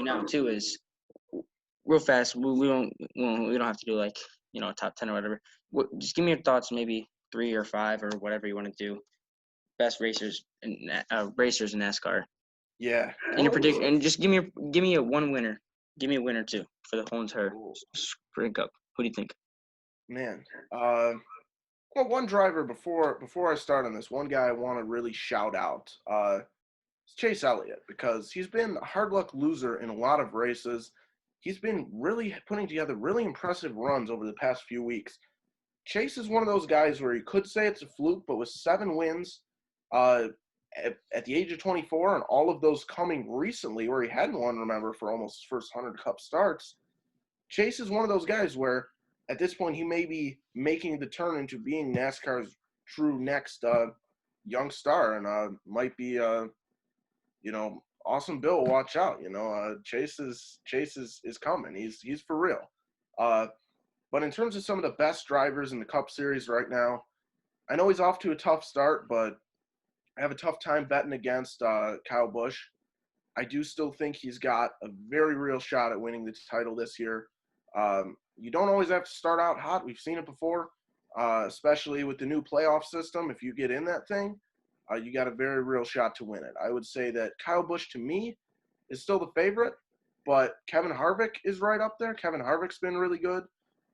you now too is real fast. We don't have to do like top 10 or whatever. Just give me your thoughts, maybe 3 or 5 or whatever you want to do. Best racers in NASCAR. Yeah. And your prediction, and just give me a one winner. Give me a winner too for the whole entire Sprint Cup. Who do you think? Man. Well, one driver before I start on this, one guy I want to really shout out is Chase Elliott, because he's been a hard luck loser in a lot of races. He's been really putting together really impressive runs over the past few weeks. Chase is one of those guys where you could say it's a fluke, but with 7 wins uh, at the age of 24, and all of those coming recently, where he hadn't won, remember, for almost his first 100 Cup starts, Chase is one of those guys where at this point he may be making the turn into being NASCAR's true next young star, and might be awesome Bill, watch out. Chase is coming. He's for real. But in terms of some of the best drivers in the Cup Series right now, I know he's off to a tough start, but I have a tough time betting against Kyle Busch. I do still think he's got a very real shot at winning the title this year. You don't always have to start out hot. We've seen it before, especially with the new playoff system. If you get in that thing, you got a very real shot to win it. I would say that Kyle Busch, to me, is still the favorite, but Kevin Harvick is right up there. Kevin Harvick's been really good.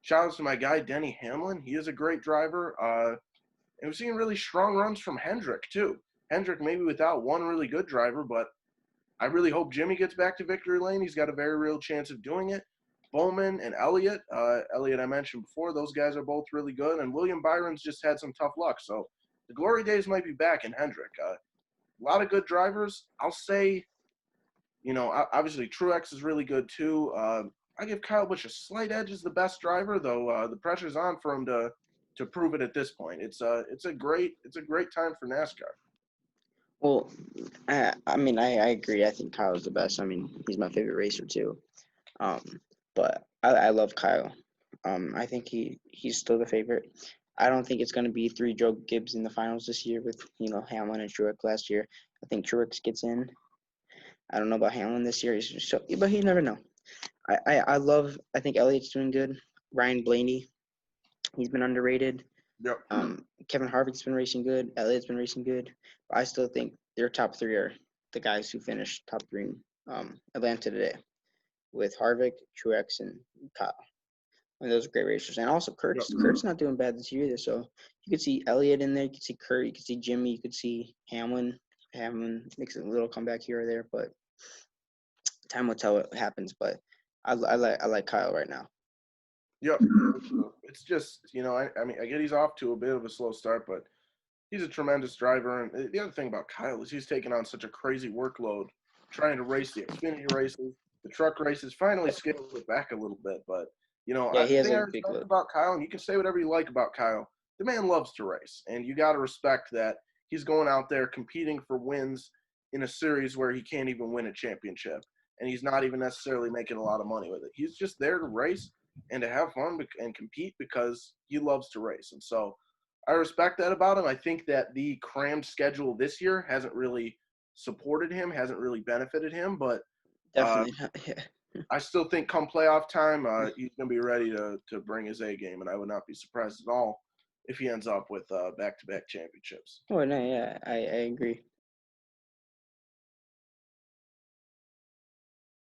Shout out to my guy, Denny Hamlin. He is a great driver. And we've seen really strong runs from Hendrick, too. Hendrick maybe without one really good driver, but I really hope Jimmy gets back to victory lane. He's got a very real chance of doing it. Bowman and Elliott. Elliott I mentioned before. Those guys are both really good. And William Byron's just had some tough luck. So the glory days might be back in Hendrick. A lot of good drivers. I'll say, obviously Truex is really good too. I give Kyle Busch a slight edge as the best driver, though the pressure's on for him to prove it at this point. It's a great time for NASCAR. Well, I mean, I agree. I think Kyle's the best. I mean, he's my favorite racer too. But I love Kyle. I think he's still the favorite. I don't think it's going to be 3 Joe Gibbs in the finals this year with Hamlin and Truex last year. I think Truex gets in. I don't know about Hamlin this year, but you never know. I think Elliott's doing good. Ryan Blaney, he's been underrated. Yep. Kevin Harvick's been racing good. Elliott's been racing good. But I still think their top 3 are the guys who finished top 3 in Atlanta today, with Harvick, Truex, and Kyle. And those are great racers. And also Kurt's. Yep. Kurt's not doing bad this year either. So you could see Elliott in there. You could see Kurt. You could see Jimmy. You could see Hamlin. Hamlin makes a little comeback here or there, but time will tell what happens. But I like Kyle right now. Yep. It's just, I mean, I get he's off to a bit of a slow start, but he's a tremendous driver. And the other thing about Kyle is he's taking on such a crazy workload trying to race the Xfinity races, the truck races, finally scaled it back a little bit. But, Yeah, he I has think I a big respect load. about Kyle, and you can say whatever you like about Kyle. The man loves to race, and you got to respect that he's going out there competing for wins in a series where he can't even win a championship, and he's not even necessarily making a lot of money with it. He's just there to race and to have fun and compete because he loves to race. And so I respect that about him. I think that the crammed schedule this year hasn't really supported him, hasn't really benefited him, but Definitely. Yeah. I still think come playoff time, he's going to be ready to bring his A game, and I would not be surprised at all if he ends up with back-to-back championships. Oh, no, yeah, I agree.